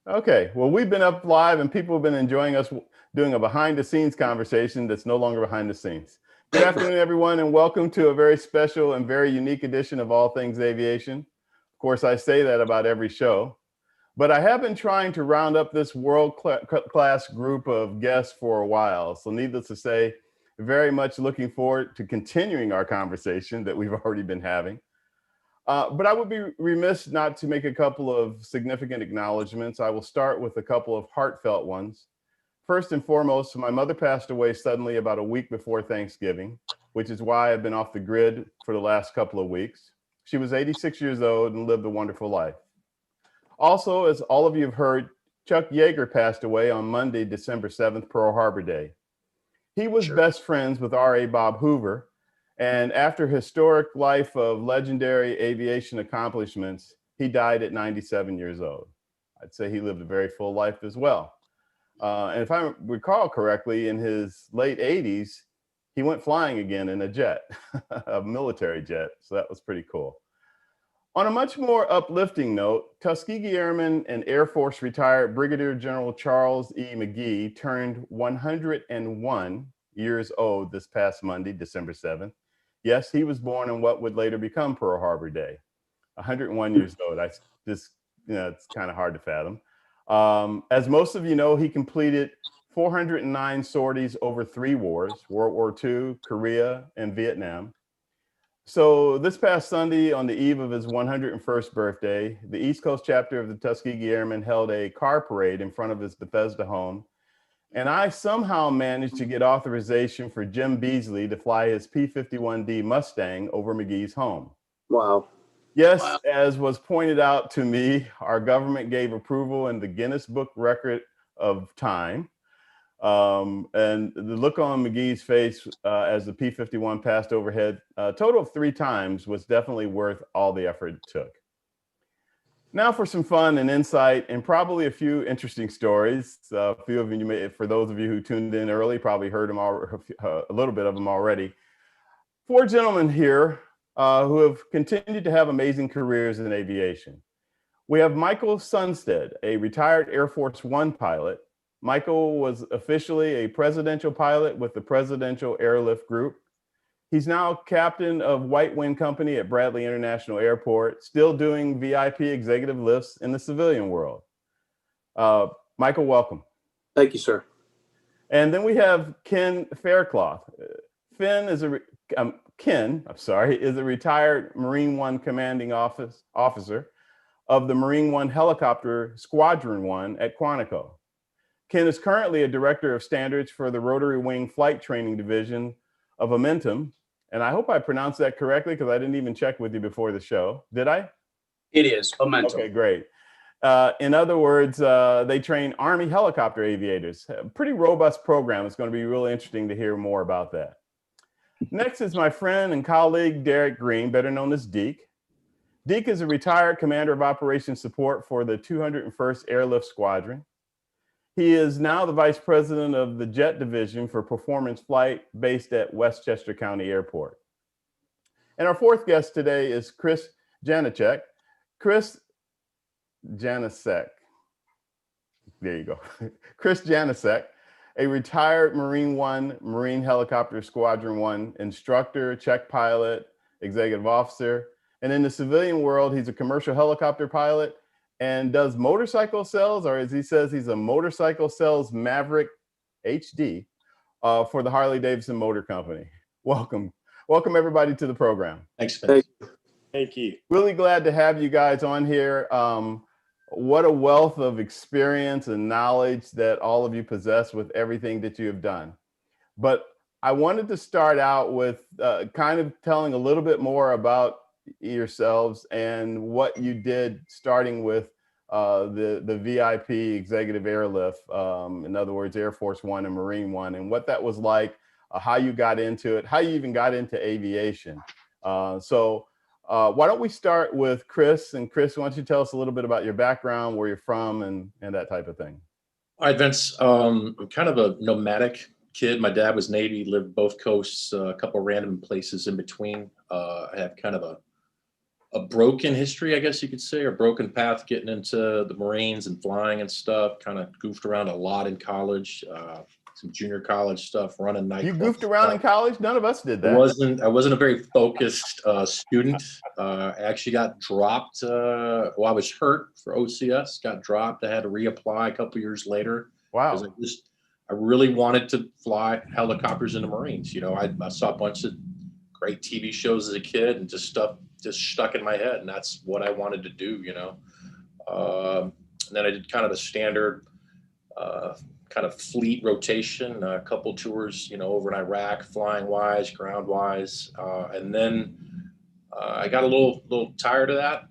Okay, well, we've been up live and people have been enjoying us doing a behind the scenes conversation that's no longer behind the scenes. Good afternoon, everyone, and welcome to a very special and very unique edition of All Things Aviation. Of course, I say that about every show, but I have been trying to round up this world-class group of guests for a while. So needless to say, very much looking forward to continuing our conversation that we've already been having. But I would be remiss not to make a couple of significant acknowledgments. I will start with a couple of heartfelt ones. First and foremost, my mother passed away suddenly about a week before Thanksgiving, which is why I've been off the grid for the last couple of weeks. She was 86 years old and lived a wonderful life. Also, as all of you have heard, Chuck Yeager passed away on Monday, December 7th, Pearl Harbor Day. He was best friends with R.A. Bob Hoover, and after a historic life of legendary aviation accomplishments, he died at 97 years old. I'd say he lived a very full life as well. And if I recall correctly, in his late 80s, he went flying again in a jet, a military jet. So that was pretty cool. On a much more uplifting note, Tuskegee Airman and Air Force retired Brigadier General Charles E. McGee turned 101 years old this past Monday, December 7th. Yes, he was born on what would later become Pearl Harbor Day. 101 years old. I just, it's kind of hard to fathom. As most of you know, he completed 409 sorties over 3 wars, World War II, Korea, and Vietnam. So this past Sunday, on the eve of his 101st birthday, the East Coast chapter of the Tuskegee Airmen held a car parade in front of his Bethesda home. And I somehow managed to get authorization for Jim Beasley to fly his P-51D Mustang over McGee's home. Wow. Yes, wow. As was pointed out to me, our government gave approval in the Guinness Book Record of Time. And the look on McGee's face as the P-51 passed overhead a total of 3 times was definitely worth all the effort it took. Now for some fun and insight and probably a few interesting stories. A few of you may, for those of you who tuned in early, probably heard them all, a little bit of them already. 4 gentlemen here who have continued to have amazing careers in aviation. We have Michael Sunstead, a retired Air Force One pilot. Michael was officially a presidential pilot with the Presidential Airlift Group. He's now captain of White Wing Company at Bradley International Airport, still doing VIP executive lifts in the civilian world. Michael, welcome. Thank you, sir. And then we have Ken Faircloth. Ken is a retired Marine One commanding officer of the Marine One Helicopter Squadron 1 at Quantico. Ken is currently a director of standards for the Rotary Wing Flight Training Division of Amentum. And I hope I pronounced that correctly because I didn't even check with you before the show. Did I? It is, Amentum. Okay, great. In other words, they train Army helicopter aviators. A pretty robust program. It's going to be really interesting to hear more about that. Next is my friend and colleague, Derek Green, better known as Deke. Deke is a retired commander of operations support for the 201st Airlift Squadron. He is now the vice president of the Jet Division for Performance Flight based at Westchester County Airport. And our 4th guest today is Chris Janacek. Chris Janacek. There you go. Chris Janacek, a retired Marine One, Marine Helicopter Squadron 1 instructor, check pilot, executive officer. And in the civilian world, he's a commercial helicopter pilot and does motorcycle sales, or as he says, he's a motorcycle sales Maverick HD for the Harley-Davidson Motor Company. Welcome everybody to the program. Thanks, Vince. Thank you. Really glad to have you guys on here. What a wealth of experience and knowledge that all of you possess with everything that you have done. But I wanted to start out with kind of telling a little bit more about yourselves and what you did, starting with the VIP executive airlift, in other words, Air Force One and Marine One, and what that was like, how you got into it, how you even got into aviation. So why don't we start with Chris? And Chris, why don't you tell us a little bit about your background, where you're from, and that type of thing? All right, Vince. I'm kind of a nomadic kid. My dad was Navy, lived both coasts, a couple random places in between. I have kind of a broken history, I guess you could say, or broken path getting into the Marines and flying and stuff. Kind of goofed around a lot in college, some junior college stuff, running nightclubs. You goofed around in college? None of us did I that. wasn't a very focused student. I actually got dropped. Well, I was hurt for OCS, got dropped. I had to reapply a couple years later Wow. because I really wanted to fly helicopters in the Marines. You know, I saw a bunch of great TV shows as a kid, and just stuff just stuck in my head, and that's what I wanted to do. You know, and then I did kind of the standard. Kind of fleet rotation, a couple tours, you know, over in Iraq, flying wise, ground wise, and then I got a little tired of that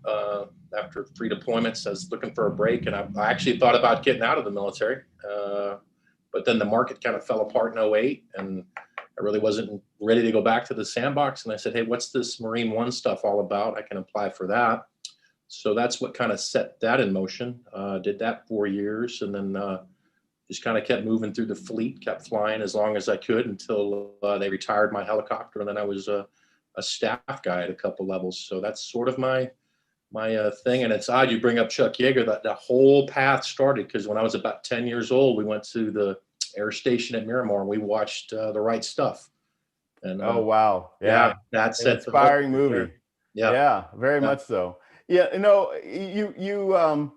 after 3 deployments. I was looking for a break, and I actually thought about getting out of the military, but then the market kind of fell apart in '08, and I really wasn't ready to go back to the sandbox. And I said, hey, what's this Marine One stuff all about? I can apply for that. So that's what kind of set that in motion. Did that 4 years, and then just kind of kept moving through the fleet, kept flying as long as I could until they retired my helicopter, and then I was a staff guy at a couple levels. So that's sort of my thing. And it's odd you bring up Chuck Yeager. That the whole path started because when I was about 10 years old, we went to the air station at Miramar and we watched The Right Stuff. And Oh wow, yeah, that's an inspiring movie. Yeah, very Yeah. much so. Yeah, you know,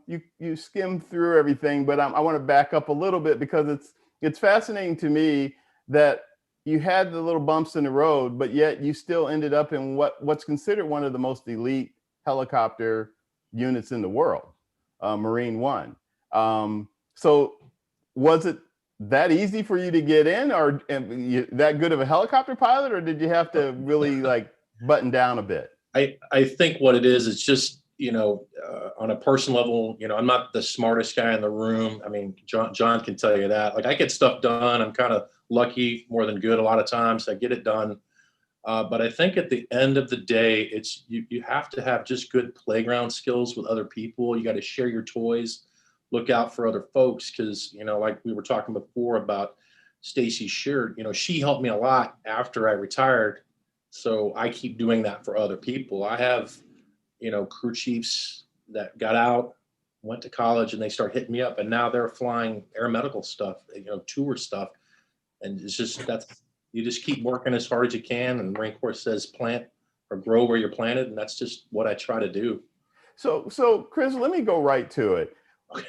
you skim through everything, but I want to back up a little bit because it's fascinating to me that you had the little bumps in the road, but yet you still ended up in what's considered one of the most elite helicopter units in the world, Marine One. So was it that easy for you to get in, or that good of a helicopter pilot, or did you have to really like button down a bit? I think what it is, it's just, you know, on a personal level, you know, I'm not the smartest guy in the room. I mean, John can tell you that. Like I get stuff done. I'm kind of lucky more than good a lot of times. I get it done. But I think at the end of the day, it's you have to have just good playground skills with other people. You got to share your toys, look out for other folks, because, you know, like we were talking before about Stacy Sheard, you know, she helped me a lot after I retired. So I keep doing that for other people. I have, you know, crew chiefs that got out, went to college, and they start hitting me up, and now they're flying air medical stuff, you know, tour stuff. And it's just, you just keep working as hard as you can. And the Marine Corps says plant or grow where you're planted. And that's just what I try to do. So Chris, let me go right to it.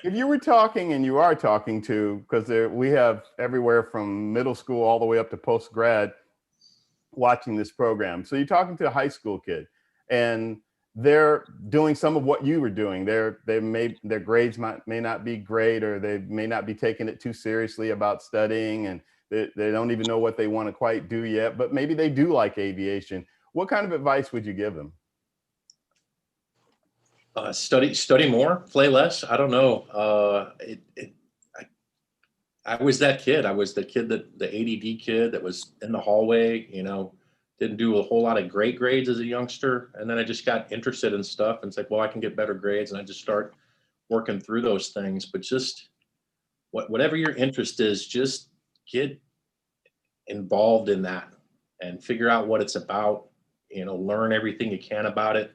If you were talking, and you are talking to, because we have everywhere from middle school all the way up to post grad watching this program. So you're talking to a high school kid, and they're doing some of what you were doing. Their grades may not be great, or they may not be taking it too seriously about studying, and they don't even know what they want to quite do yet, but maybe they do like aviation. What kind of advice would you give them? Study more, play less. I don't know. I was that kid. I was the kid the ADD kid that was in the hallway, you know, didn't do a whole lot of great grades as a youngster. And then I just got interested in stuff and it's like, well, I can get better grades. And I just start working through those things. But just whatever your interest is, just get involved in that and figure out what it's about, you know, learn everything you can about it.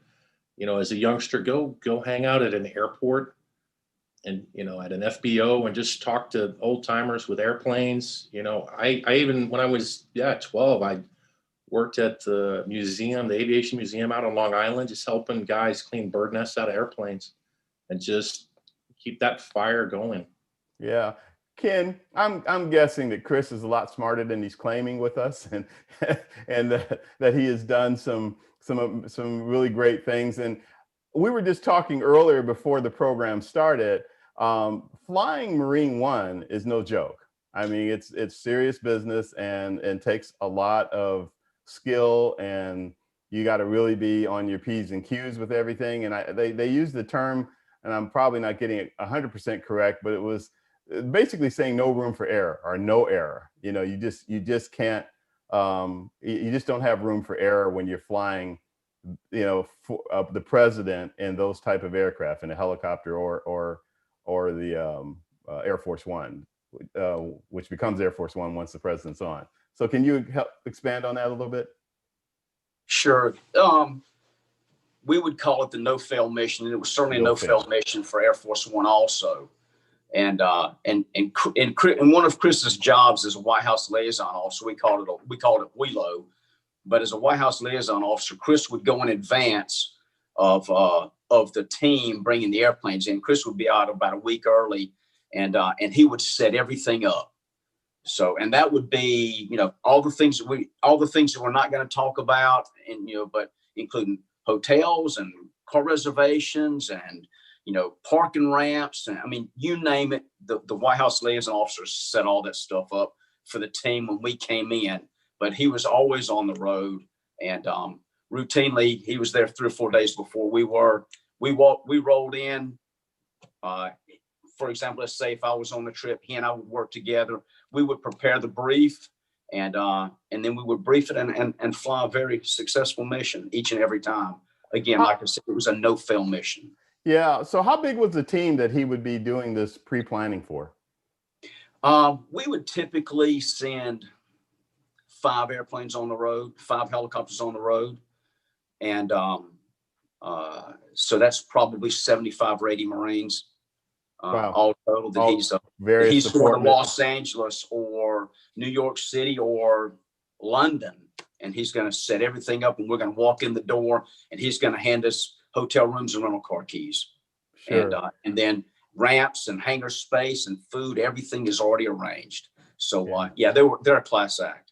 You know, as a youngster, go hang out at an airport and, you know, at an FBO and just talk to old timers with airplanes. You know, I even, when I was 12, I worked at the museum, the Aviation Museum out on Long Island, just helping guys clean bird nests out of airplanes and just keep that fire going. Yeah. Ken, I'm guessing that Chris is a lot smarter than he's claiming with us, and and that he has done some really great things. And we were just talking earlier before the program started. Flying Marine One is no joke. I mean, it's serious business, and takes a lot of skill, and you got to really be on your P's and Q's with everything. And they use the term, and I'm probably not getting it 100% correct, but it was basically saying no room for error, or no error. You know, you just can't, you just don't have room for error when you're flying, you know, the president in those type of aircraft, in a helicopter or the Air Force One, which becomes Air Force One once the president's on. So can you help expand on that a little bit? Sure. we would call it the no-fail mission, and it was certainly a No-fail. no-fail mission for Air Force One also. And one of Chris's jobs as a White House liaison officer, we called it WELO, but as a White House liaison officer, Chris would go in advance of the team bringing the airplanes in. Chris would be out about a week early, and he would set everything up. So, and that would be, all the things that we're not going to talk about, and but including hotels and car reservations and parking ramps, and I mean, you name it. The White House liaison officers set all that stuff up for the team when we came in. But he was always on the road, and routinely he was there 3 or 4 days before we were. We rolled in. For example, let's say if I was on the trip, he and I would work together. We would prepare the brief, and then we would brief it and fly a very successful mission each and every time. Again, like I said, it was a no-fail mission. Yeah. So how big was the team that he would be doing this pre-planning for? We would typically send 5 airplanes on the road, 5 helicopters on the road. And so that's probably 75 or 80 Marines Wow. all total that he's for Los Angeles or New York City or London. And he's going to set everything up, and we're going to walk in the door, and he's going to hand us hotel rooms and rental car keys. Sure. And then ramps and hangar space and food, everything is already arranged. So they're a class act.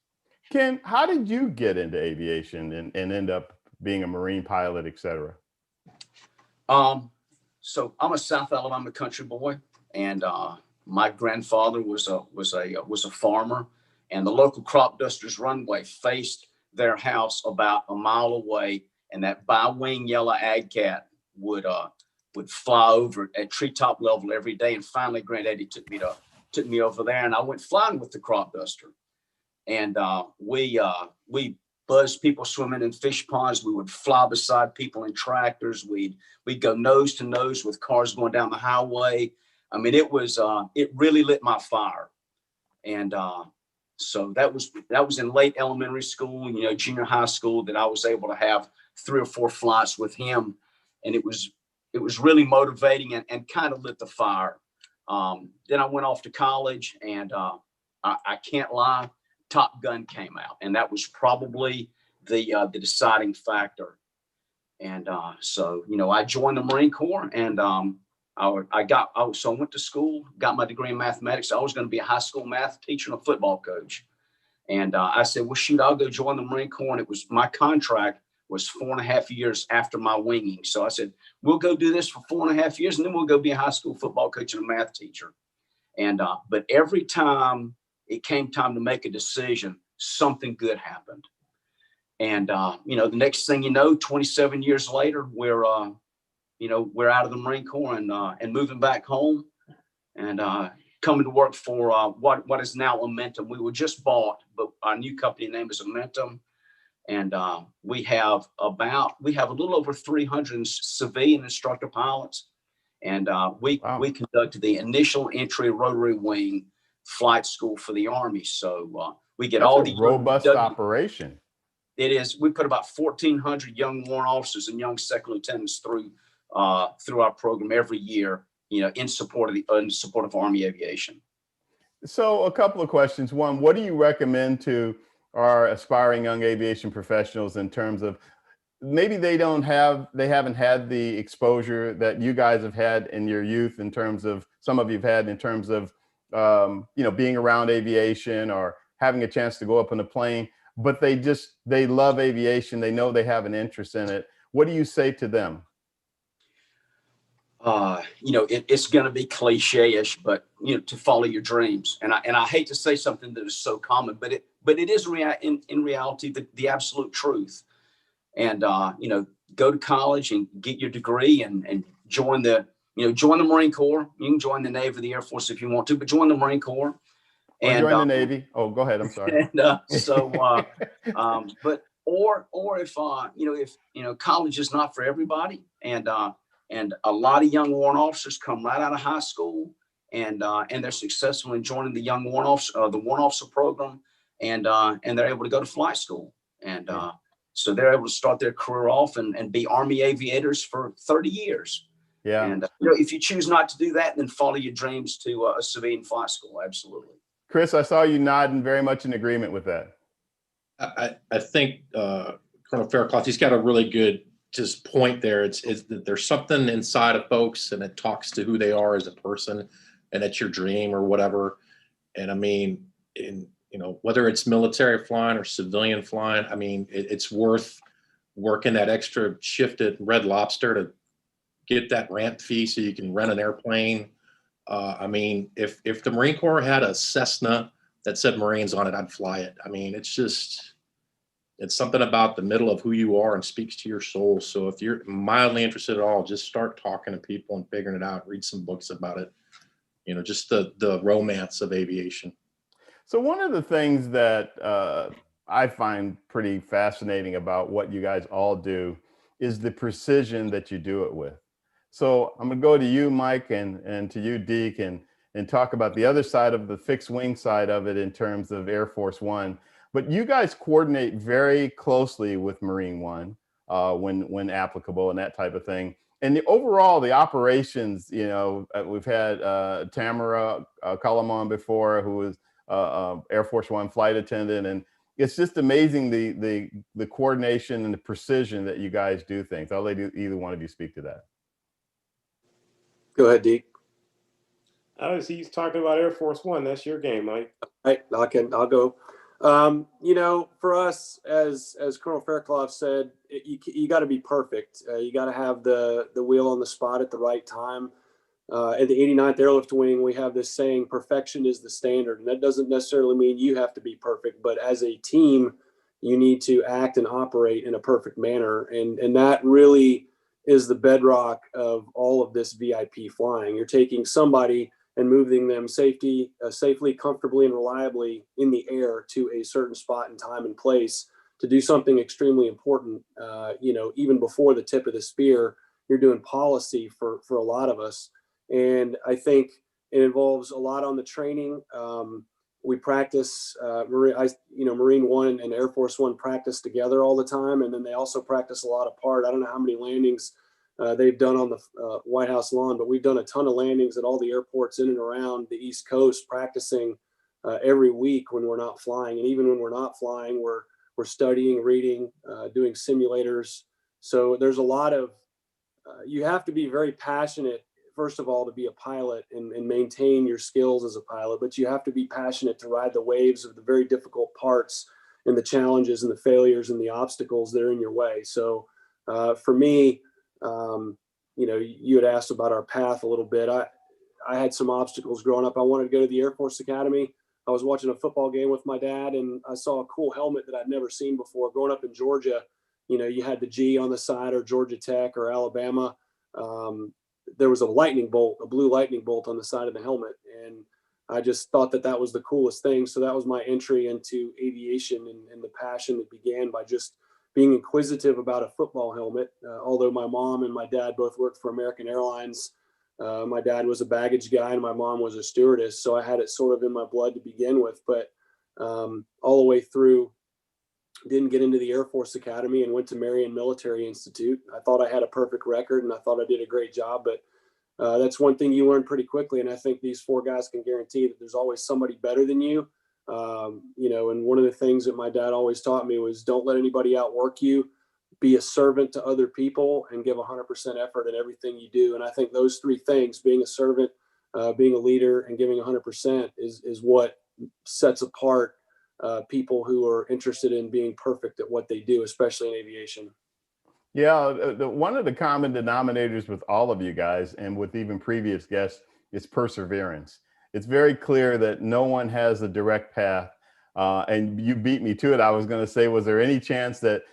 Ken, how did you get into aviation and end up being a Marine pilot, et cetera? So I'm a South Alabama country boy, and my grandfather was a farmer, and the local crop dusters runway faced their house about a mile away, and that bi-wing yellow ag cat would fly over at treetop level every day. And finally, Granddaddy took me over there, and I went flying with the crop duster. And we buzzed people swimming in fish ponds. We would fly beside people in tractors. We'd go nose to nose with cars going down the highway. I mean, it really lit my fire. And so that was in late elementary school, junior high school, that I was able to have 3 or 4 flights with him. And it was really motivating and kind of lit the fire. Then I went off to college, and I can't lie, Top Gun came out, and that was probably the deciding factor. And so I joined the Marine Corps, and I went to school, got my degree in mathematics. I was going to be a high school math teacher and a football coach. And I said, well, shoot, I'll go join the Marine Corps. And my contract was 4.5 years after my winging. So I said, we'll go do this for 4.5 years, and then we'll go be a high school football coach and a math teacher. And but every time it came time to make a decision, something good happened. And the next thing you know, 27 years later, we're out of the Marine Corps and moving back home, and coming to work for what is now Amentum. We were just bought, but our new company name is Amentum. And we have a little over 300 civilian instructor pilots. And we conduct the initial entry rotary wing flight school for the Army. So we get all the robust operation. It is. We put about 1,400 young warrant officers and young second lieutenants through our program every year, in support of Army aviation. So a couple of questions. One, what do you recommend to our aspiring young aviation professionals in terms of maybe they haven't had the exposure that you guys have had in your youth, in terms of some of you've had in terms of being around aviation or having a chance to go up in a plane, but they love aviation. They know they have an interest in it. What do you say to them? It's going to be cliche-ish, but to follow your dreams. And I hate to say something that is so common, but it is in reality the absolute truth. And go to college and get your degree and join the Marine Corps. You can join the Navy or the Air Force if you want to, but join the Marine Corps. And join the Navy. Oh, go ahead. I'm sorry. And but if college is not for everybody, and a lot of young warrant officers come right out of high school, and they're successful in joining the young warrant officer program, and they're able to go to flight school. And So they're able to start their career off and be Army aviators for 30 years. Yeah. And if you choose not to do that, then follow your dreams to a civilian flight school. Absolutely. Chris, I saw you nodding, very much in agreement with that. I think Colonel Faircloth, he's got a really good just point there. It's that there's something inside of folks, and it talks to who they are as a person, and it's your dream or whatever. And I mean, whether it's military flying or civilian flying, I mean, it's worth working that extra shift at Red Lobster to get that ramp fee so you can rent an airplane. I mean, if the Marine Corps had a Cessna that said Marines on it, I'd fly it. I mean, it's something about the middle of who you are and speaks to your soul. So if you're mildly interested at all, just start talking to people and figuring it out. Read some books about it. Just the romance of aviation. So one of the things that I find pretty fascinating about what you guys all do is the precision that you do it with. So I'm going to go to you, Mike, and to you, Deke, and talk about the other side of the fixed wing side of it in terms of Air Force One. But you guys coordinate very closely with Marine One when applicable and that type of thing. And the operations, we've had Tamara Cullum on before, who was Air Force One flight attendant, and it's just amazing the coordination and the precision that you guys do things. I'll let either one of you speak to that. Go ahead, Deke. He's talking about Air Force One. That's your game, Mike. Right, I'll go. For us, as Colonel Faircloth said, you got to be perfect. You got to have the wheel on the spot at the right time. At the 89th Airlift Wing, we have this saying, perfection is the standard. And that doesn't necessarily mean you have to be perfect, but as a team, you need to act and operate in a perfect manner. And that really is the bedrock of all of this VIP flying. You're taking somebody and moving them safely, comfortably, and reliably in the air to a certain spot and time and place to do something extremely important. Even before the tip of the spear, you're doing policy for a lot of us. And I think it involves a lot on the training. We practice, Marine One and Air Force One practice together all the time. And then they also practice a lot apart. I don't know how many landings they've done on the White House lawn, but we've done a ton of landings at all the airports in and around the East Coast, practicing every week when we're not flying. And even when we're not flying, we're studying, reading, doing simulators. So there's a lot of, you have to be very passionate, first of all, to be a pilot and maintain your skills as a pilot, but you have to be passionate to ride the waves of the very difficult parts and the challenges and the failures and the obstacles that are in your way. So for me, you had asked about our path a little bit. I had some obstacles growing up. I wanted to go to the Air Force Academy. I was watching a football game with my dad, and I saw a cool helmet that I'd never seen before. Growing up in Georgia, you had the G on the side, or Georgia Tech or Alabama. There was a blue lightning bolt on the side of the helmet. And I just thought that was the coolest thing. So that was my entry into aviation and the passion that began by just being inquisitive about a football helmet. Although my mom and my dad both worked for American Airlines, my dad was a baggage guy and my mom was a stewardess. So I had it sort of in my blood to begin with, but all the way through, didn't get into the Air Force Academy and went to Marion Military Institute. I thought I had a perfect record and I thought I did a great job, but that's one thing you learn pretty quickly. And I think these four guys can guarantee that there's always somebody better than you. And one of the things that my dad always taught me was don't let anybody outwork you, be a servant to other people, and give 100% effort in everything you do. And I think those three things, being a servant, being a leader, and giving 100% is what sets apart people who are interested in being perfect at what they do, especially in aviation. Yeah, one of the common denominators with all of you guys and with even previous guests is perseverance. It's very clear that no one has a direct path. And you beat me to it. I was going to say, was there any chance that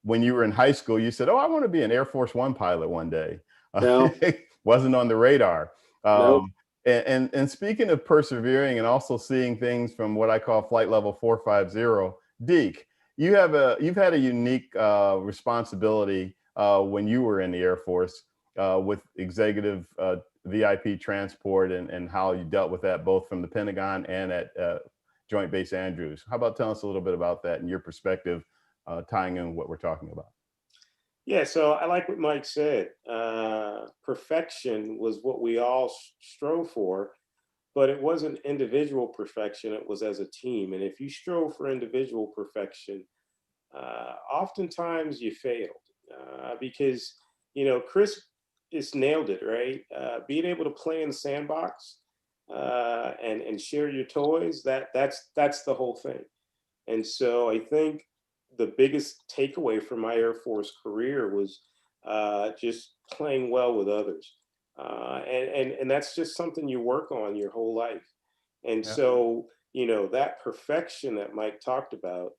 when you were in high school, you said, oh, I want to be an Air Force One pilot one day? No. Wasn't on the radar. Nope. And speaking of persevering and also seeing things from what I call flight level 450, Deke, you've had a unique responsibility when you were in the Air Force with executive VIP transport and how you dealt with that both from the Pentagon and at Joint Base Andrews. How about telling us a little bit about that and your perspective tying in what we're talking about. Yeah, so I like what Mike said. Perfection was what we all strove for, but it wasn't individual perfection, it was as a team. And if you strove for individual perfection, oftentimes you failed because, Chris just nailed it, right? Being able to play in the sandbox and share your toys, that's the whole thing. And so I think the biggest takeaway from my Air Force career was just playing well with others. And that's just something you work on your whole life. And Yeah. so, that perfection that Mike talked about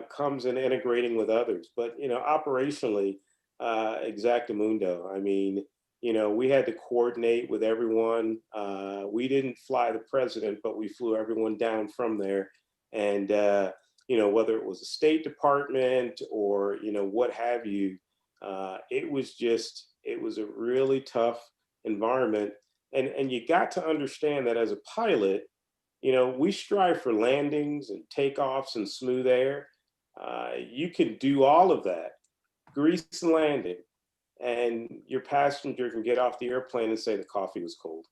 comes in integrating with others. But, operationally, exactamundo. I mean, we had to coordinate with everyone. We didn't fly the president, but we flew everyone down from there. And, whether it was a State Department or, what have you, it was a really tough environment. And you got to understand that as a pilot, we strive for landings and takeoffs and smooth air. You can do all of that, grease the landing, and your passenger can get off the airplane and say the coffee was cold,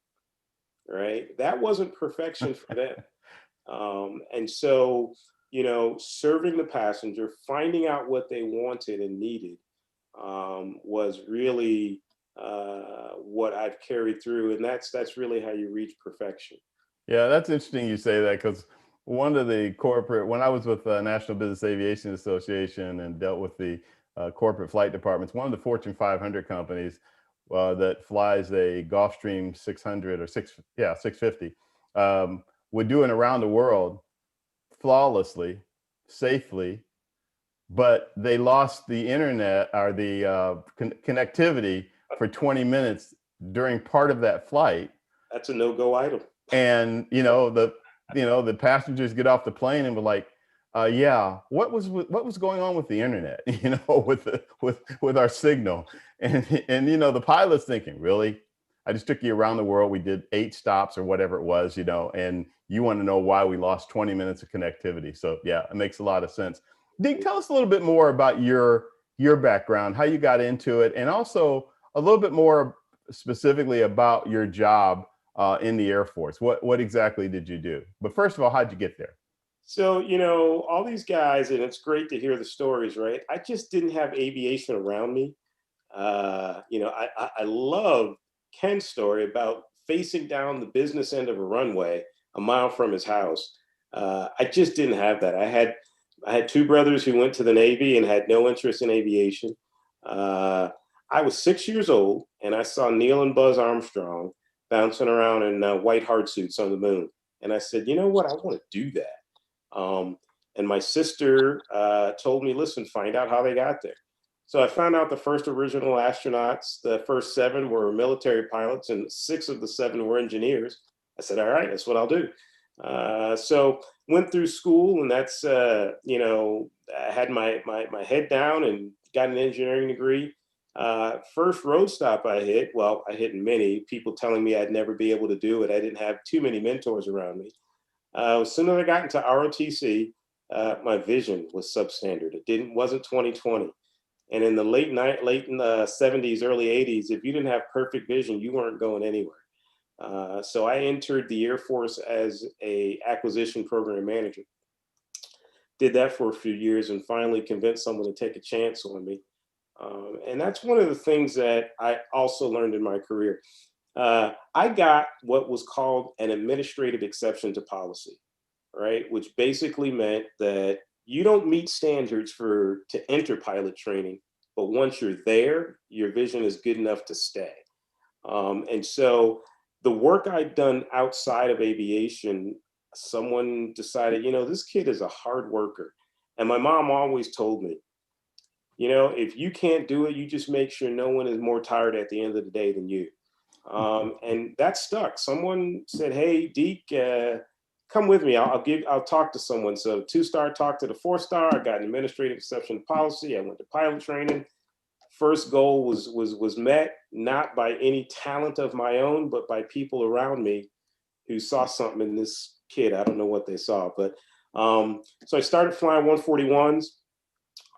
right? That wasn't perfection for them. And so, serving the passenger, finding out what they wanted and needed was really what I've carried through. And that's really how you reach perfection. Yeah, that's interesting you say that, because one of the when I was with the National Business Aviation Association and dealt with the corporate flight departments, one of the Fortune 500 companies that flies a Gulfstream 600 or 650 would do it around the world flawlessly, safely, but they lost the internet or the connectivity for 20 minutes during part of that flight. That's a no-go item. And the passengers get off the plane and were like, yeah, what was going on with the internet, with our signal? And the pilot's thinking, really? I just took you around the world. We did 8 stops or whatever it was, and you want to know why we lost 20 minutes of connectivity. So yeah, it makes a lot of sense. Deke, tell us a little bit more about your background, how you got into it, and also a little bit more specifically about your job in the Air Force. What exactly did you do? But first of all, how'd you get there? So, all these guys, and it's great to hear the stories, right? I just didn't have aviation around me. I love Ken's story about facing down the business end of a runway a mile from his house. I just didn't have that. I had 2 brothers who went to the Navy and had no interest in aviation. I was 6 years old and I saw Neil and Buzz Armstrong bouncing around in white hard suits on the moon. And I said, you know what? I want to do that. And my sister told me, listen, find out how they got there. So I found out the first original astronauts, the first 7 were military pilots and 6 of the 7 were engineers. I said, all right, that's what I'll do. So went through school, and that's, I had my head down and got an engineering degree. First road stop I hit many, people telling me I'd never be able to do it. I didn't have too many mentors around me. As soon as I got into ROTC, my vision was substandard. Wasn't 20/20. And in the late in the 70s, early 80s, if you didn't have perfect vision, you weren't going anywhere. So I entered the Air Force as a acquisition program manager. Did that for a few years and finally convinced someone to take a chance on me. And that's one of the things that I also learned in my career. I got what was called an administrative exception to policy, right? Which basically meant that you don't meet standards to enter pilot training, but once you're there, your vision is good enough to stay. And so the work I'd done outside of aviation, someone decided, this kid is a hard worker. And my mom always told me, if you can't do it, you just make sure no one is more tired at the end of the day than you. And that stuck. Someone said, hey, Deke, come with me. I'll talk to someone. So 2-star talked to the 4-star. I got an administrative exception to policy. I went to pilot training. First goal was met, not by any talent of my own, but by people around me who saw something in this kid. I don't know what they saw, but so I started flying 141s.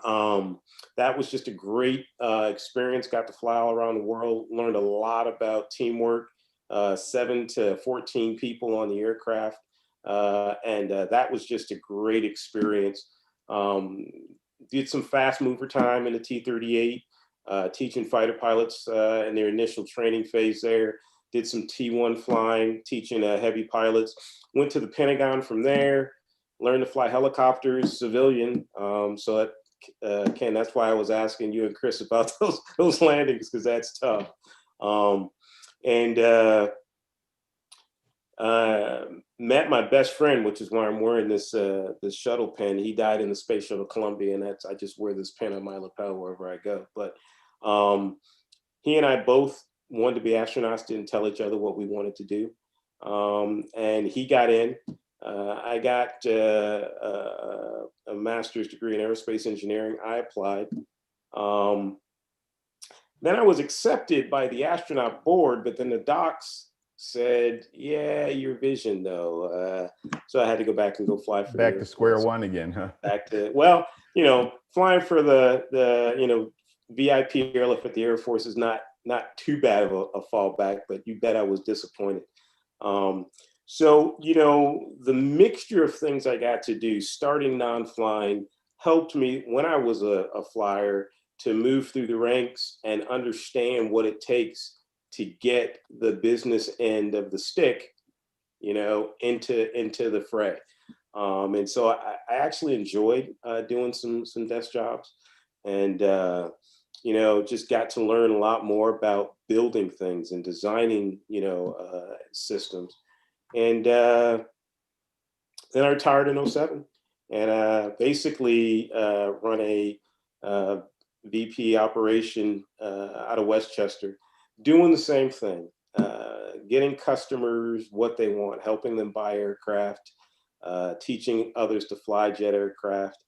That was just a great experience. Got to fly all around the world, learned a lot about teamwork, 7 to 14 people on the aircraft. And that was just a great experience. Did some fast mover time in the T-38, teaching fighter pilots in their initial training phase there. Did some T-1 flying, teaching heavy pilots. Went to the Pentagon from there, learned to fly helicopters, civilian. So that, Ken, that's why I was asking you and Chris about those landings, because that's tough. Met my best friend, which is why I'm wearing this this shuttle pin. He died in the Space Shuttle Columbia, and I just wear this pin on my lapel wherever I go. But he and I both wanted to be astronauts, didn't tell each other what we wanted to do. And he got in. I got a master's degree in aerospace engineering. I applied. Then I was accepted by the astronaut board, but then the docs said, yeah, your vision though. So I had to go back and go fly for back to square one again, huh? Back to, well, flying for the VIP airlift at the Air Force is not too bad of a fallback, but you bet I was disappointed. So, the mixture of things I got to do, starting non-flying, helped me when I was a flyer to move through the ranks and understand what it takes to get the business end of the stick, into the fray. And so I actually enjoyed doing some desk jobs, and just got to learn a lot more about building things and designing, systems. And then I retired in 07, and basically run a VP operation out of Westchester, doing the same thing, getting customers what they want, helping them buy aircraft, teaching others to fly jet aircraft,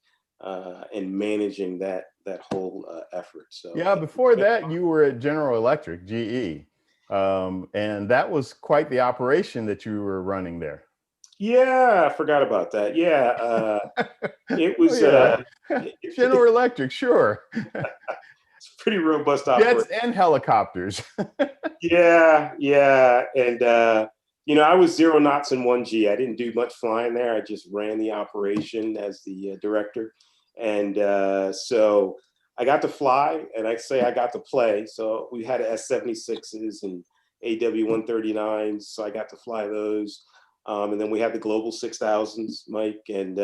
and managing that whole effort. So yeah, before that, you were at General Electric, GE, and that was quite the operation that you were running there. Yeah, I forgot about that. Yeah, it was General Electric, sure. It's a pretty robust operation. Jets and helicopters. Yeah, and I was 0 knots in 1G. I didn't do much flying there. I just ran the operation as the director, and so I got to fly, and I say I got to play. So we had S-76s and AW-139s, so I got to fly those. And then we had the Global 6000s, Mike, and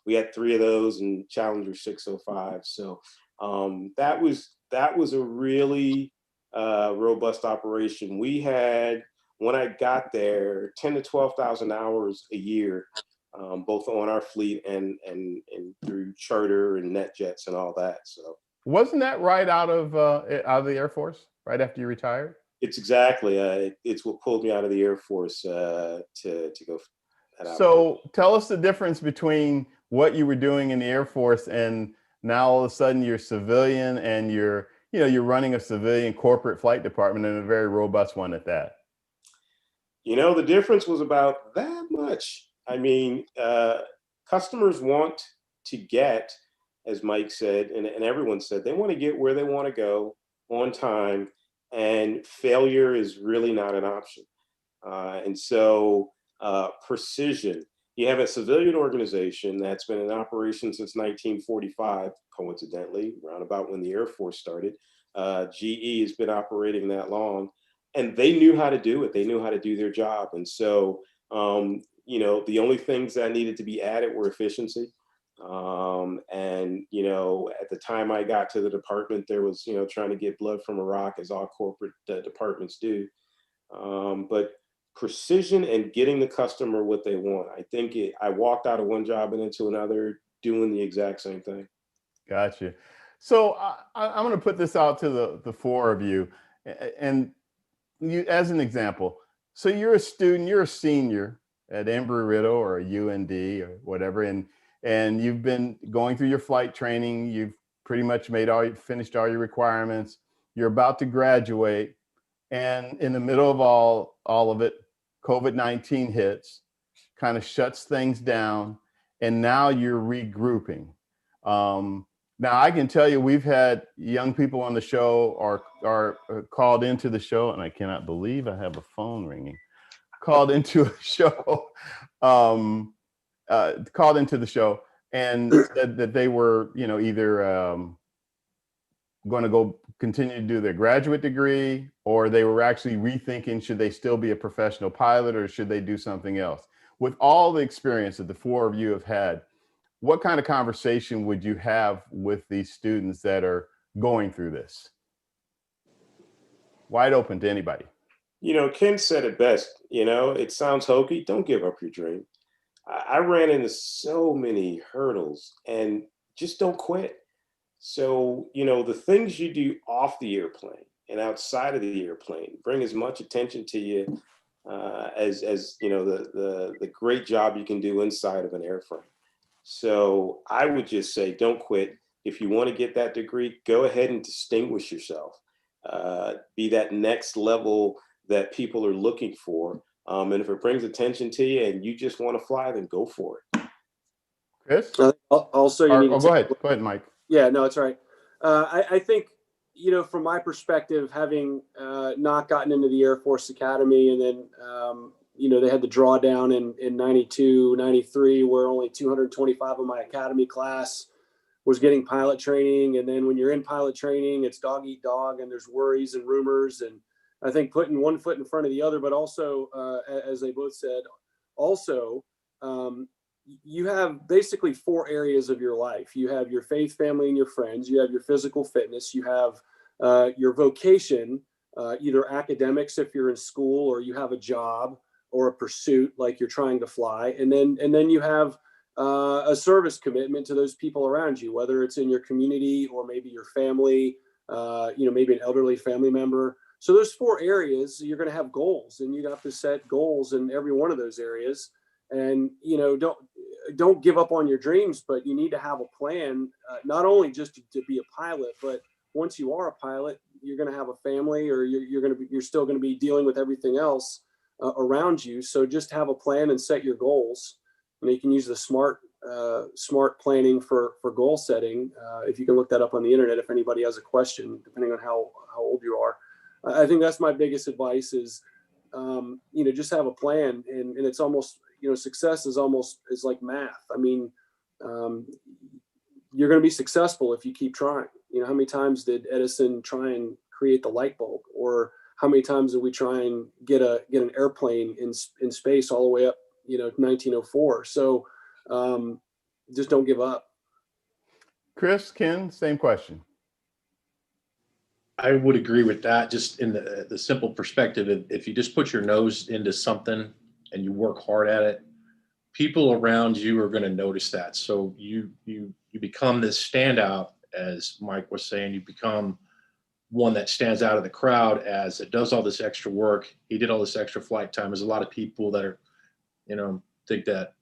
we had 3 of those and Challenger 605. So that was a really robust operation. We had, when I got there, 10 to 12,000 hours a year, both on our fleet and through charter and net jets and all that. So wasn't that right out of the Air Force, right after you retired? It's exactly. It's what pulled me out of the Air Force to go. So tell us the difference between what you were doing in the Air Force and now all of a sudden you're civilian and you're running a civilian corporate flight department, and a very robust one at that. The difference was about that much. I mean, customers want to get, as Mike said, and everyone said, they want to get where they want to go on time. And failure is really not an option. And so precision, you have a civilian organization that's been in operation since 1945, coincidentally, around about when the Air Force started. GE has been operating that long, and they knew how to do it. They knew how to do their job. And so, the only things that needed to be added were efficiency. And at the time I got to the department, there was trying to get blood from a rock, as all corporate departments do, but precision and getting the customer what they want. I think I walked out of one job and into another doing the exact same thing. Gotcha. So I'm going to put this out to the 4 of you, and you as an example. So you're a student, you're a senior at Embry-Riddle or UND or whatever, and you've been going through your flight training. You've pretty much finished all your requirements. You're about to graduate, and in the middle of all of it, COVID-19 hits, kind of shuts things down, and now you're regrouping. Now I can tell you, we've had young people on the show or are called into the show, and I cannot believe I have a phone ringing. Called into a show, called into the show, and said that they were, either going to go continue to do their graduate degree, or they were actually rethinking, should they still be a professional pilot or should they do something else? With all the experience that the four of you have had, what kind of conversation would you have with these students that are going through this? Wide open to anybody. Ken said it best. It sounds hokey. Don't give up your dream. I ran into so many hurdles, and just don't quit. So, the things you do off the airplane and outside of the airplane bring as much attention to you as the great job you can do inside of an airframe. So I would just say, don't quit. If you want to get that degree, go ahead and distinguish yourself. Be that next level that people are looking for. And if it brings attention to you and you just want to fly, then go for it. Chris? Also, you need to go ahead, Mike. Yeah, no, it's right. I think, from my perspective, having not gotten into the Air Force Academy, and then, they had the drawdown in 92, 93, where only 225 of my academy class was getting pilot training. And then when you're in pilot training, it's dog eat dog, and there's worries and rumors. And I think putting one foot in front of the other, but also, as they both said, also, you have basically four areas of your life. You have your faith, family, and your friends. You have your physical fitness. You have your vocation, either academics if you're in school, or you have a job or a pursuit like you're trying to fly. And then you have a service commitment to those people around you, whether it's in your community or maybe your family, maybe an elderly family member. So those four areas, you're going to have goals, and you have to set goals in every one of those areas. And, don't give up on your dreams, but you need to have a plan, not only just to be a pilot, but once you are a pilot, you're going to have a family, or you're still going to be dealing with everything else around you. So just have a plan and set your goals. You can use the smart planning for goal setting. If you can look that up on the internet, if anybody has a question, depending on how old you are. I think that's my biggest advice is, just have a plan, and it's almost, success is like math. I mean, you're going to be successful if you keep trying. How many times did Edison try and create the light bulb, or how many times did we try and get an airplane in space all the way up, 1904? So just don't give up. Chris, Ken, same question. I would agree with that. Just in the simple perspective, if you just put your nose into something and you work hard at it, people around you are going to notice that. So you become this standout, as Mike was saying. You become one that stands out of the crowd, as it does all this extra work. He did all this extra flight time. There's a lot of people that are, think that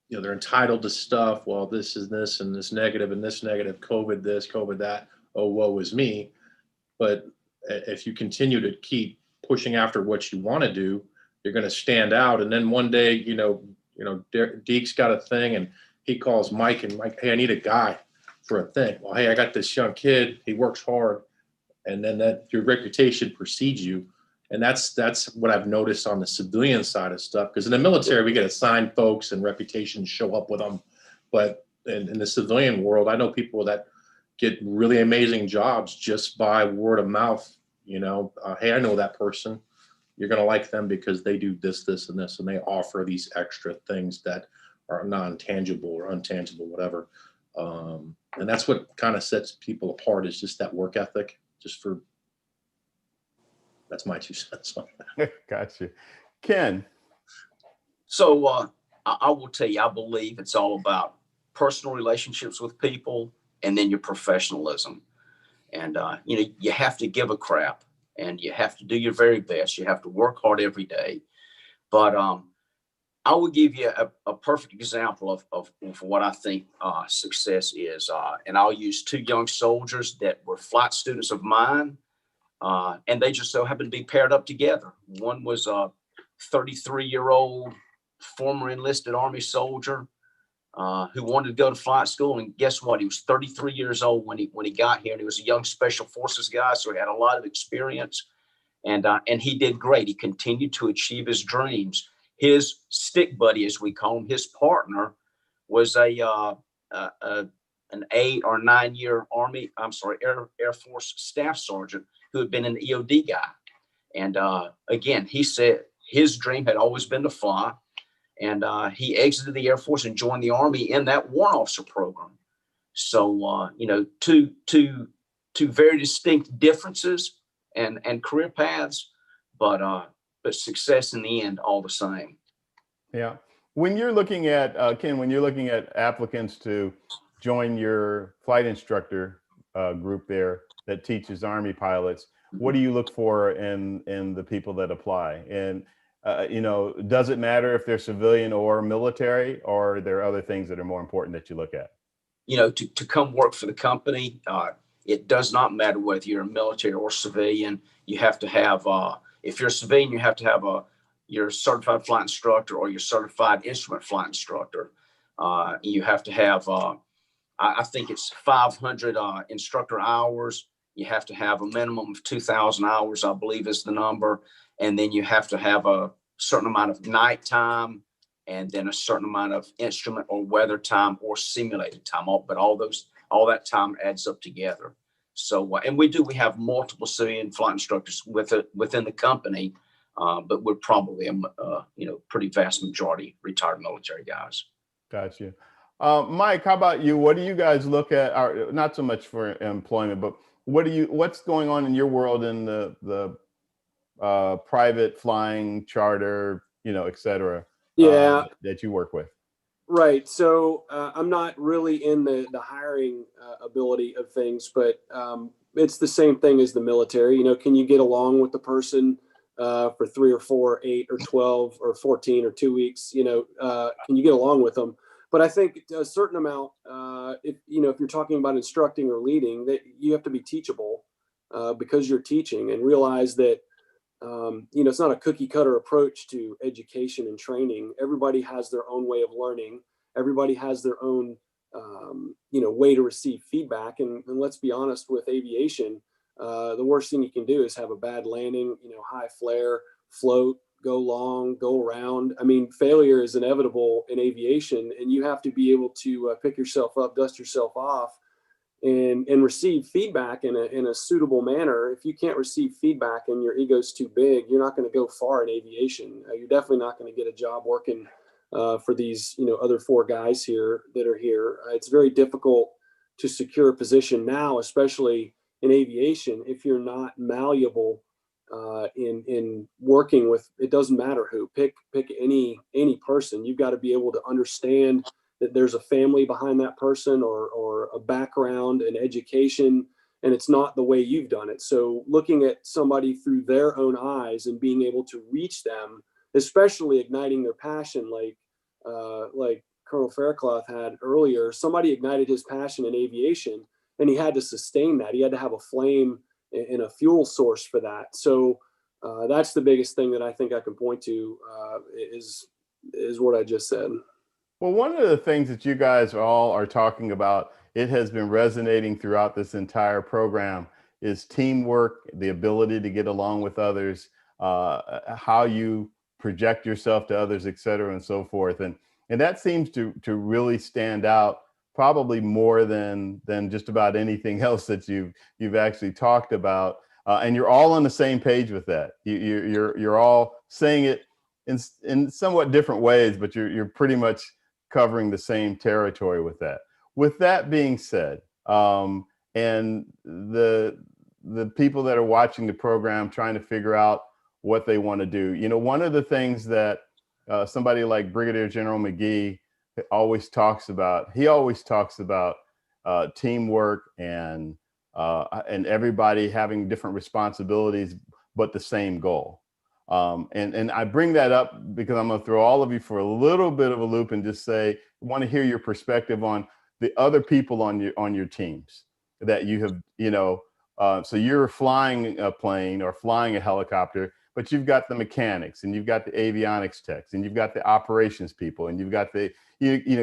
they're entitled to stuff. Well, this is this and this negative and this negative, COVID this, COVID that. Oh, woe is me. But if you continue to keep pushing after what you want to do, you're going to stand out. And then one day, Deke's got a thing, and he calls Mike, and Mike, hey, I need a guy for a thing. Well, hey, I got this young kid. He works hard. And then your reputation precedes you. And that's what I've noticed on the civilian side of stuff. Because in the military, we get assigned folks and reputations show up with them. But in the civilian world, I know people that get really amazing jobs just by word of mouth. Hey, I know that person. You're going to like them because they do this, this, and this, and they offer these extra things that are non-tangible or untangible, whatever. And that's what kind of sets people apart, is just that work ethic. That's my 2 cents on that. Gotcha. Ken. So I will tell you, I believe it's all about personal relationships with people, and then your professionalism. And, you have to give a crap, and you have to do your very best. You have to work hard every day. But I will give you a perfect example of what I think success is. And I'll use 2 young soldiers that were flight students of mine, and they just so happened to be paired up together. One was a 33-year-old former enlisted Army soldier who wanted to go to flight school. And guess what? He was 33 years old when he got here, and he was a young special forces guy. So he had a lot of experience, and he did great. He continued to achieve his dreams. His stick buddy, as we call him, his partner, was an 8 or 9 year Air Force staff sergeant who had been an EOD guy. And again, he said his dream had always been to fly. And he exited the Air Force and joined the Army in that warrant officer program. So, two very distinct differences and career paths, but success in the end, all the same. Yeah. When you're looking at, Ken, when you're looking at applicants to join your flight instructor group there that teaches Army pilots, what do you look for in the people that apply? And, does it matter if they're civilian or military, or are there other things that are more important that you look at? To come work for the company, it does not matter whether you're a military or civilian. You have to have, if you're a civilian, you have to have your certified flight instructor or your certified instrument flight instructor. You have to have, I think it's 500 instructor hours. You have to have a minimum of 2,000 hours, I believe is the number. And then you have to have a certain amount of night time, and then a certain amount of instrument or weather time or simulated time. But all that time adds up together. So, and we have multiple civilian flight instructors within the company, but we're probably a pretty vast majority retired military guys. Gotcha. Mike, how about you? What do you guys look at? Or not so much for employment, but what's going on in your world in the private flying, charter, et cetera, that you work with? Right. So I'm not really in the hiring ability of things, but it's the same thing as the military. Can you get along with the person for 3 or 4, 8 or 12 or 14 or 2 weeks? Can you get along with them? But I think a certain amount, if you're talking about instructing or leading, that you have to be teachable because you're teaching, and realize that it's not a cookie cutter approach to education and training. Everybody has their own way of learning. Everybody has their own, way to receive feedback. And let's be honest, with aviation, the worst thing you can do is have a bad landing, high flare, float, go long, go around. I mean, failure is inevitable in aviation, and you have to be able to pick yourself up, dust yourself off, and receive feedback in a suitable manner. If you can't receive feedback and your ego's too big, you're not going to go far in aviation. You're definitely not going to get a job working for these, other 4 guys here that are here. It's very difficult to secure a position now, especially in aviation, if you're not malleable in working with. It doesn't matter who. Pick any person. You've got to be able to understand that there's a family behind that person, or a background and education, and it's not the way you've done it. So looking at somebody through their own eyes and being able to reach them, especially igniting their passion, like Colonel Faircloth had earlier. Somebody ignited his passion in aviation, and he had to sustain that. He had to have a flame and a fuel source for that. So that's the biggest thing that I think I can point to is what I just said. Well, one of the things that you guys all are talking about, it has been resonating throughout this entire program, is teamwork, the ability to get along with others, how you project yourself to others, et cetera, and so forth. And that seems to really stand out, probably more than just about anything else that you've actually talked about. And you're all on the same page with that. You're all saying it in somewhat different ways, but you're pretty much covering the same territory with that. With that being said, and the people that are watching the program trying to figure out what they want to do, one of the things that somebody like Brigadier General McGee always talks about, teamwork and everybody having different responsibilities, but the same goal. And I bring that up because I'm going to throw all of you for a little bit of a loop and just say, I want to hear your perspective on the other people on your teams that you have, so you're flying a plane or flying a helicopter, but you've got the mechanics, and you've got the avionics techs, and you've got the operations people, and you've got the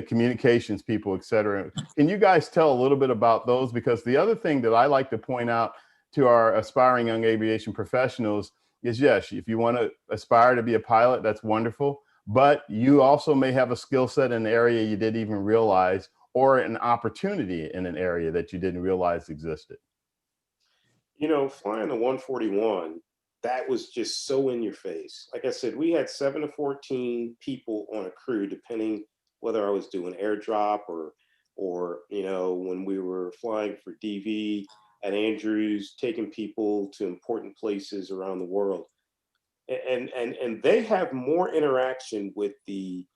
communications people, et cetera. Can you guys tell a little bit about those? Because the other thing that I like to point out to our aspiring young aviation professionals is, yes, if you want to aspire to be a pilot, that's wonderful, but you also may have a skill set in an area you didn't even realize, or an opportunity in an area that you didn't realize existed. Flying the 141, that was just so in your face. Like I said, we had 7 to 14 people on a crew, depending whether I was doing airdrop or when we were flying for DV at Andrews, taking people to important places around the world. And they have more interaction with the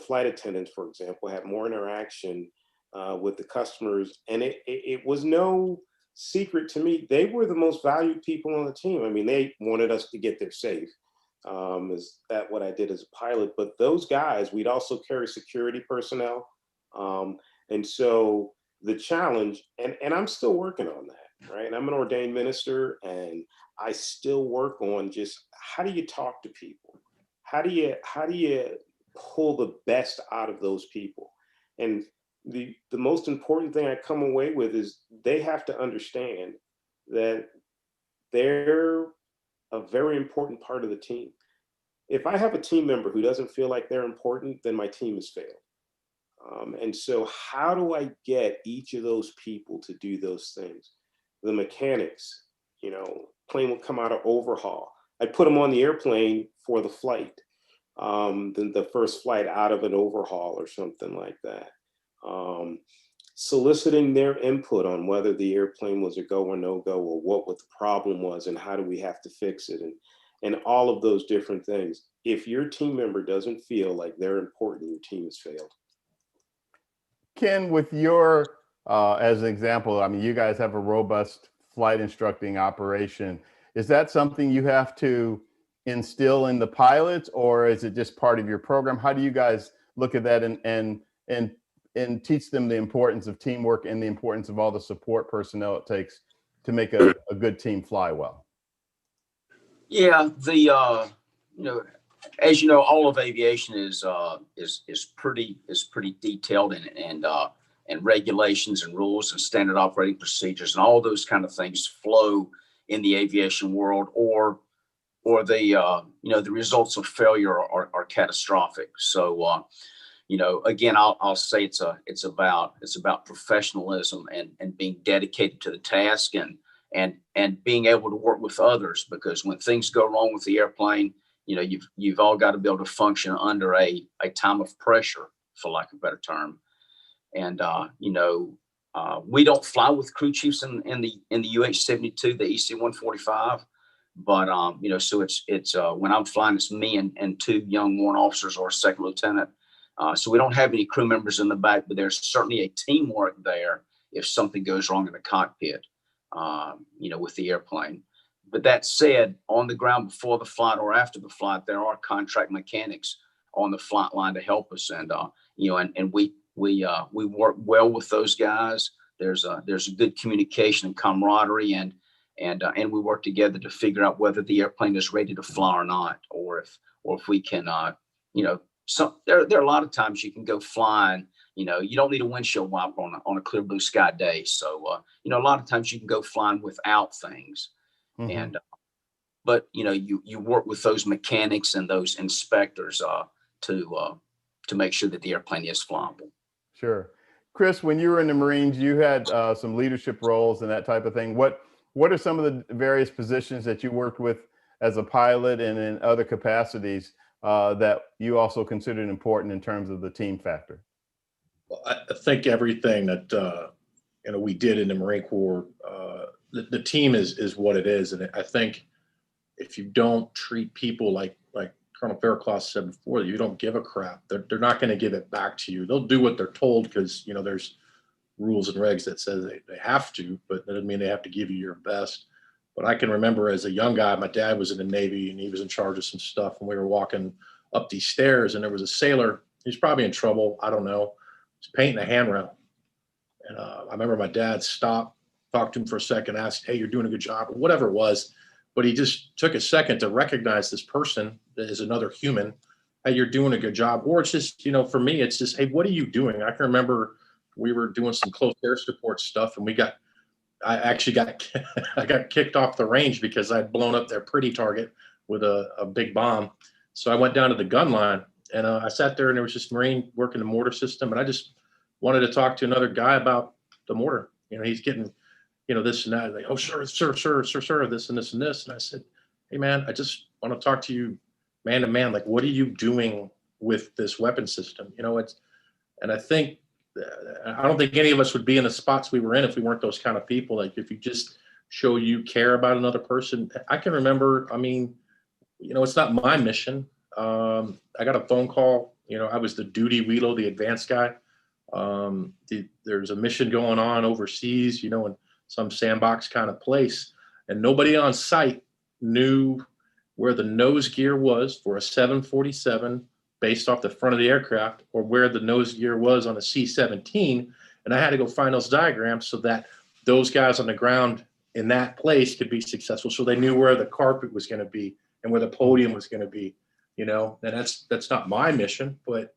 flight attendants, for example, have more interaction with the customers. And it was no secret to me, they were the most valued people on the team. I mean, they wanted us to get there safe. Is that what I did as a pilot? But those guys, we'd also carry security personnel. And so the challenge, and I'm still working on that, right? And I'm an ordained minister, and I still work on just how do you talk to people? How do you pull the best out of those people? And the most important thing I come away with is they have to understand that they're a very important part of the team. If I have a team member who doesn't feel like they're important, then my team has failed. And so how do I get each of those people to do those things? The mechanics, plane will come out of overhaul. I put them on the airplane for the flight, then the first flight out of an overhaul or something like that. Soliciting their input on whether the airplane was a go or no go, or what the problem was and how do we have to fix it, and all of those different things. If your team member doesn't feel like they're important, your team has failed. Ken, with your, as an example, I mean, you guys have a robust flight instructing operation. Is that something you have to instill in the pilots, or is it just part of your program? How do you guys look at that and teach them the importance of teamwork and the importance of all the support personnel it takes to make a good team fly well? Yeah, as you know, all of aviation is pretty detailed, and regulations and rules and standard operating procedures and all those kind of things flow in the aviation world, or the results of failure are catastrophic. So again, I'll say it's about professionalism and being dedicated to the task, and being able to work with others, because when things go wrong with the airplane, you've all got to be able to function under a time of pressure, for lack of a better term. And we don't fly with crew chiefs in the UH-72, the EC-145, but so it's when I'm flying, it's me and 2 young warrant officers or a second lieutenant. So we don't have any crew members in the back, but there's certainly a teamwork there if something goes wrong in the cockpit, with the airplane. But that said, on the ground before the flight or after the flight, there are contract mechanics on the flight line to help us, and we work well with those guys. There's a good communication and camaraderie, and we work together to figure out whether the airplane is ready to fly or not, or if we can, there are a lot of times you can go flying. You don't need a windshield wiper on a clear blue sky day. So a lot of times you can go flying without things. Mm-hmm. But you work with those mechanics and those inspectors to make sure that the airplane is flyable. Sure. Chris, when you were in the Marines, you had some leadership roles and that type of thing. What are some of the various positions that you worked with as a pilot and in other capacities that you also considered important in terms of the team factor? Well, I think everything that we did in the Marine Corps, the team is what it is, and I think if you don't treat people like Colonel Faircloth said before, you don't give a crap. They're not going to give it back to you. They'll do what they're told because there's rules and regs that says they have to, but that doesn't mean they have to give you your best. But I can remember as a young guy, my dad was in the Navy and he was in charge of some stuff, and we were walking up these stairs and there was a sailor. He's probably in trouble. I don't know. He's painting a handrail. And I remember my dad stopped, talked to him for a second, asked, "Hey, you're doing a good job," or whatever it was. but he just took a second to recognize this person as another human. Hey, you're doing a good job. Or it's just, for me, it's just, hey, what are you doing? I can remember we were doing some close air support stuff, and I actually got I got kicked off the range because I'd blown up their pretty target with a big bomb. So I went down to the gun line, and I sat there, and there was this Marine working the mortar system, and I just wanted to talk to another guy about the mortar. He's getting, this and that. Like, oh, sir, this and this and this. And I said, hey, man, I just want to talk to you man to man. Like, what are you doing with this weapon system? And I think, I don't think any of us would be in the spots we were in if we weren't those kind of people. Like, if you just show you care about another person. I can remember, it's not my mission. I got a phone call, I was the duty wheelo, the advanced guy. There's a mission going on overseas, in some sandbox kind of place, and nobody on site knew where the nose gear was for a 747 based off the front of the aircraft, or where the nose gear was on a C-17. And I had to go find those diagrams so that those guys on the ground in that place could be successful. So they knew where the carpet was going to be and where the podium was going to be, and that's not my mission, but,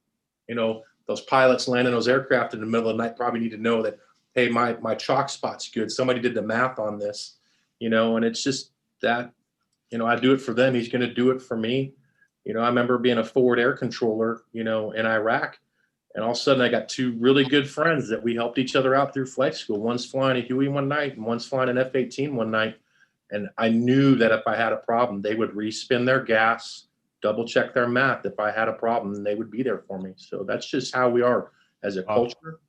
those pilots landing those aircraft in the middle of the night probably need to know that, hey, my chalk spot's good. Somebody did the math on this, and it's just that, I do it for them. He's going to do it for me. I remember being a forward air controller, in Iraq, and all of a sudden I got two really good friends that we helped each other out through flight school. One's flying a Huey one night and one's flying an F-18 one night. And I knew that if I had a problem, they would respin their gas, double check their math. If I had a problem, they would be there for me. So that's just how we are as a culture.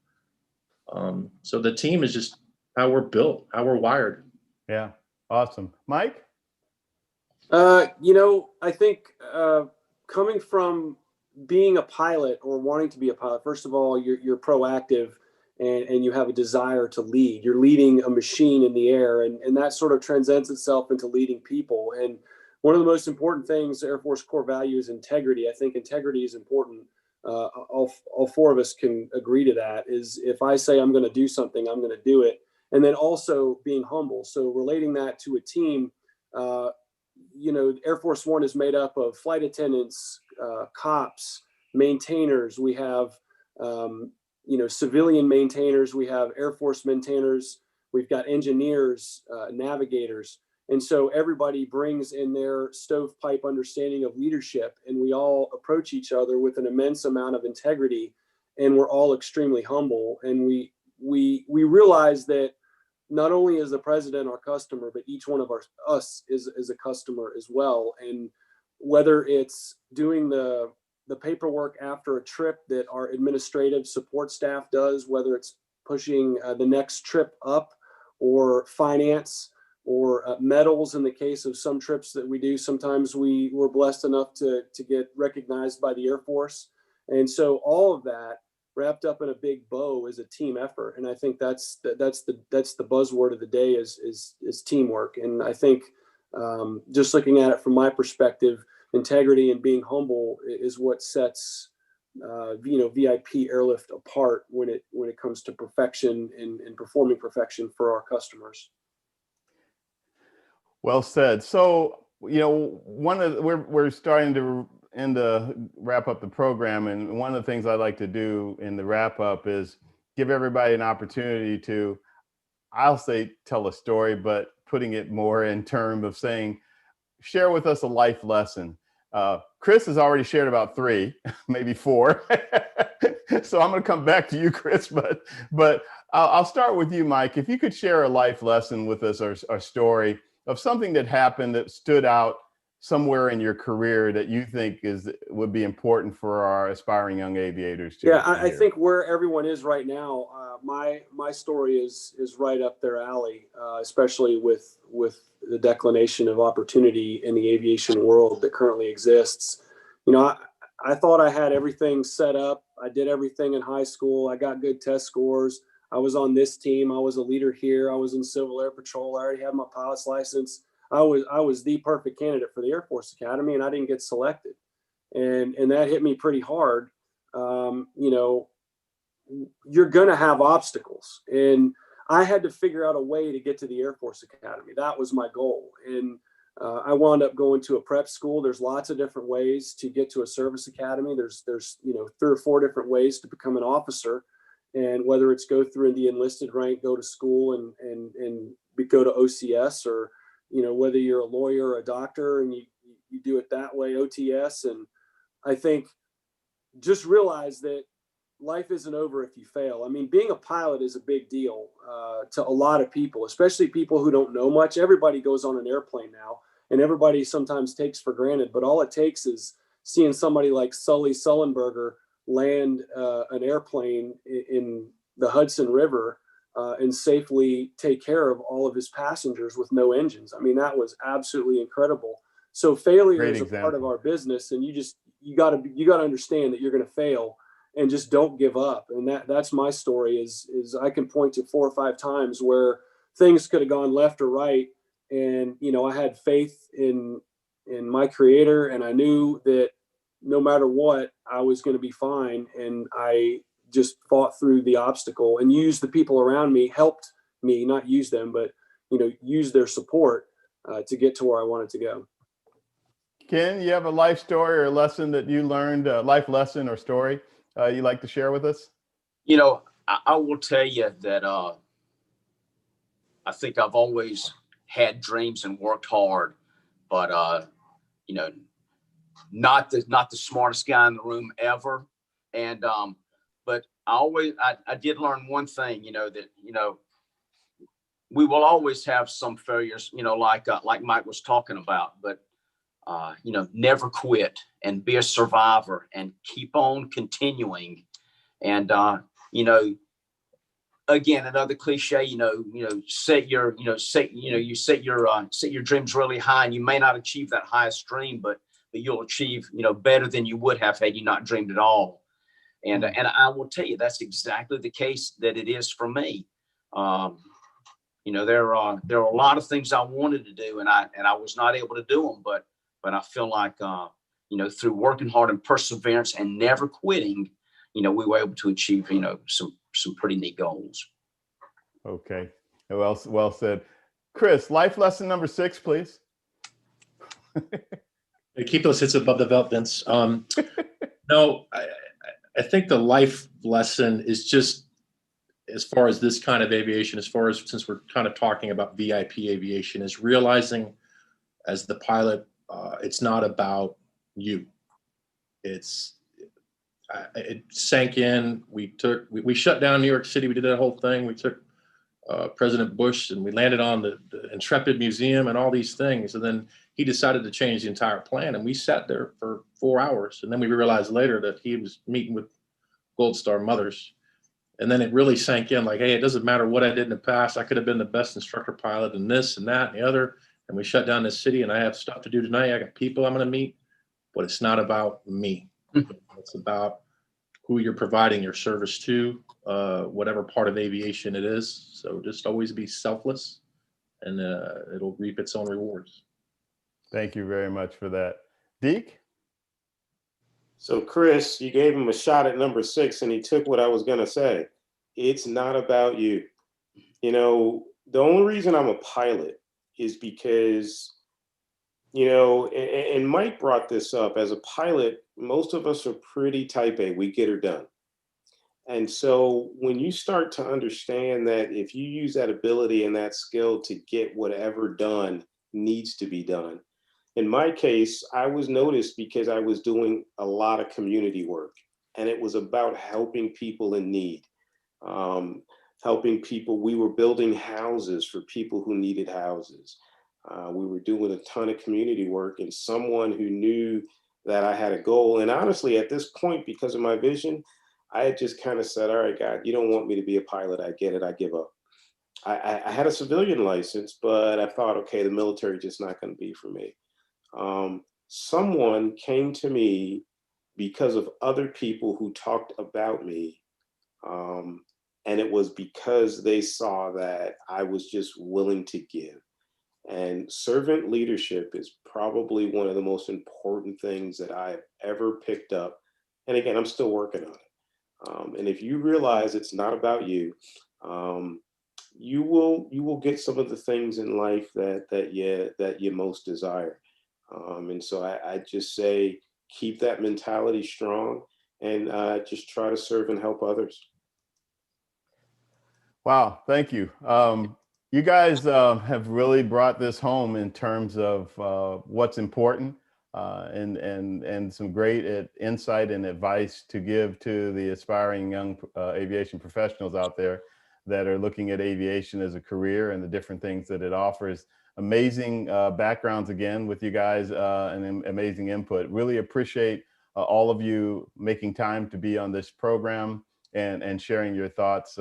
So the team is just how we're built, how we're wired. Yeah. Awesome. Mike? I think coming from being a pilot or wanting to be a pilot, first of all, you're proactive and you have a desire to lead. You're leading a machine in the air, and that sort of transcends itself into leading people. And one of the most important things, the Air Force core value, is integrity. I think integrity is important. All four of us can agree to that. Is if I say I'm going to do something, I'm going to do it. And then also being humble. So relating that to a team, Air Force One is made up of flight attendants, cops, maintainers. We have, civilian maintainers. We have Air Force maintainers. We've got engineers, navigators. And so everybody brings in their stovepipe understanding of leadership, and we all approach each other with an immense amount of integrity, and we're all extremely humble. And we realize that not only is the president our customer, but each one of us is a customer as well. And whether it's doing the paperwork after a trip that our administrative support staff does, whether it's pushing the next trip up, or finance, or medals in the case of some trips that we do. Sometimes we were blessed enough to get recognized by the Air Force. And so all of that wrapped up in a big bow is a team effort. And I think that's the buzzword of the day is teamwork. And I think just looking at it from my perspective, integrity and being humble is what sets VIP airlift apart when it comes to perfection and performing perfection for our customers. Well said. So, we're starting to wrap up the program, and one of the things I like to do in the wrap up is give everybody an opportunity to, I'll say, tell a story, but putting it more in terms of saying, share with us a life lesson. Chris has already shared about 3, maybe 4. So I'm going to come back to you, Chris, but I'll start with you, Mike. If you could share a life lesson with us, or a story of something that happened that stood out somewhere in your career that you think would be important for our aspiring young aviators to hear. I think where everyone is right now, my story is right up their alley, especially with the declination of opportunity in the aviation world that currently exists. I thought I had everything set up. I did everything in high school. I got good test scores. I was on this team. I was a leader here. I was in Civil Air Patrol. I already had my pilot's license. I was the perfect candidate for the Air Force Academy, and I didn't get selected. And that hit me pretty hard. You're going to have obstacles. And I had to figure out a way to get to the Air Force Academy. That was my goal. And I wound up going to a prep school. There's lots of different ways to get to a service academy. There's 3 or 4 different ways to become an officer, and whether it's go through the enlisted rank, go to school and go to OCS, or whether you're a lawyer or a doctor and you do it that way, OTS. And I think just realize that life isn't over if you fail. I mean, being a pilot is a big deal to a lot of people, especially people who don't know much. Everybody goes on an airplane now, and everybody sometimes takes for granted, but all it takes is seeing somebody like Sully Sullenberger land an airplane in the Hudson River and safely take care of all of his passengers with no engines. I mean, that was absolutely incredible. So failure Great is a part of example. our business, and you got to understand that you're going to fail, and just don't give up. And that's my story is I can point to 4 or 5 times where things could have gone left or right. And, I had faith in my creator, and I knew that no matter what, I was going to be fine. And I just fought through the obstacle and used the people around me, helped me, not use them, but, use their support to get to where I wanted to go. Ken, you have a life story or lesson that you learned, a life lesson or story you'd like to share with us? I will tell you that I think I've always had dreams and worked hard, but not the smartest guy in the room ever. And but I did learn one thing, that we will always have some failures, like Mike was talking about, but never quit and be a survivor and keep on continuing. And again, another cliche, set your dreams really high, and you may not achieve that highest dream, but you'll achieve, better than you would have had you not dreamed at all. And I will tell you, that's exactly the case that it is for me. There are a lot of things I wanted to do, and I was not able to do them, but I feel like, through working hard and perseverance and never quitting, we were able to achieve, some pretty neat goals. Okay. Well said. Chris, life lesson number 6, please. Keep those hits above the belt, Vince. No, I think the life lesson is just, as far as this kind of aviation, since we're kind of talking about VIP aviation, is realizing as the pilot, it's not about you. It sank in. We shut down New York City. We did that whole thing. We took President Bush and we landed on the Intrepid Museum and all these things. And then he decided to change the entire plan. And we sat there for 4 hours. And then we realized later that he was meeting with Gold Star mothers. And then it really sank in, like, hey, it doesn't matter what I did in the past. I could have been the best instructor pilot and this and that and the other. And we shut down this city, and I have stuff to do tonight. I got people I'm going to meet, but it's not about me. It's about who you're providing your service to, whatever part of aviation it is. So just always be selfless, and it'll reap its own rewards. Thank you very much for that. Deke? So Chris, you gave him a shot at number 6, and he took what I was going to say. It's not about you. The only reason I'm a pilot is because, and Mike brought this up, as a pilot, most of us are pretty type A. We get her done. And so when you start to understand that if you use that ability and that skill to get whatever done needs to be done. In my case, I was noticed because I was doing a lot of community work, and it was about helping people in need, helping people. We were building houses for people who needed houses. We were doing a ton of community work, and someone who knew that I had a goal. And honestly, at this point, because of my vision, I had just kind of said, all right, God, you don't want me to be a pilot. I get it. I give up. I had a civilian license, but I thought, okay, the military just not going to be for me. Someone came to me because of other people who talked about me. And it was because they saw that I was just willing to give. And servant leadership is probably one of the most important things that I've ever picked up. And again, I'm still working on it. And if you realize it's not about you, you will get some of the things in life that you most desire. And so I just say keep that mentality strong, and just try to serve and help others. Wow, thank you. You guys have really brought this home in terms of what's important, and some great insight and advice to give to the aspiring young aviation professionals out there that are looking at aviation as a career and the different things that it offers. Amazing backgrounds again with you guys, and amazing input. Really appreciate all of you making time to be on this program and sharing your thoughts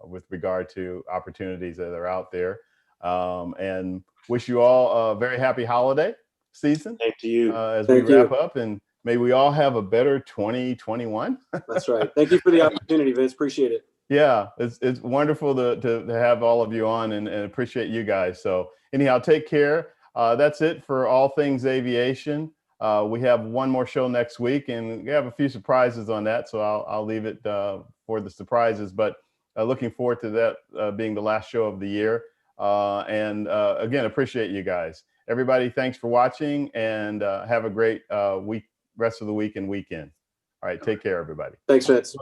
with regard to opportunities that are out there. And wish you all a very happy holiday season Thank you. as we Thank you. wrap up, and may we all have a better 2021. That's right. Thank you for the opportunity, Vince. Appreciate it. Yeah, it's wonderful to have all of you on, and appreciate you guys. So anyhow, take care. That's it for all things aviation. We have one more show next week, and we have a few surprises on that. So I'll leave it for the surprises. But looking forward to that being the last show of the year. And again, appreciate you guys. Everybody, thanks for watching, and have a great rest of the week and weekend. All right, take care, everybody. Thanks, Vince.